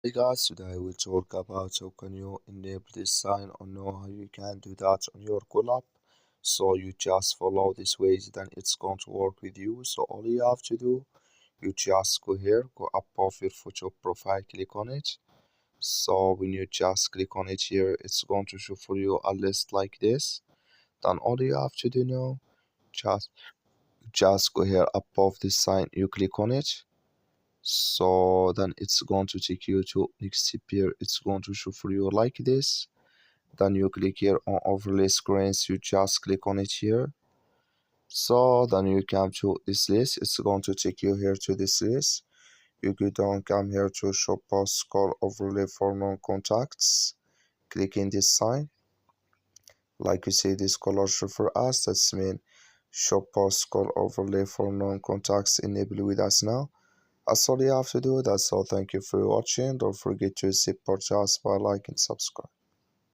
Hey guys, today we'll talk about how can you enable this sign or know how you can do that on your CallApp. So you just follow this ways, then it's going to work with you. So all you have to do, you just go here, go above your photo profile, click on it. So when you just click on it here, it's going to show for you a list like this. Then all you have to do now, just just go here above this sign, you click on it. So then it's going to take you to next here, it's going to show for you like this. Then you click here on overlay screens, you just click on it here. So then you come to this list, it's going to take you here to this list. You go down, come here to show post call overlay for non-contacts, click in this sign. Like you see this color show for us, that's mean show post call overlay for non-contacts enable with us now. That's all you have to do. That's all. Thank you for watching. Don't forget to support us by like and subscribe.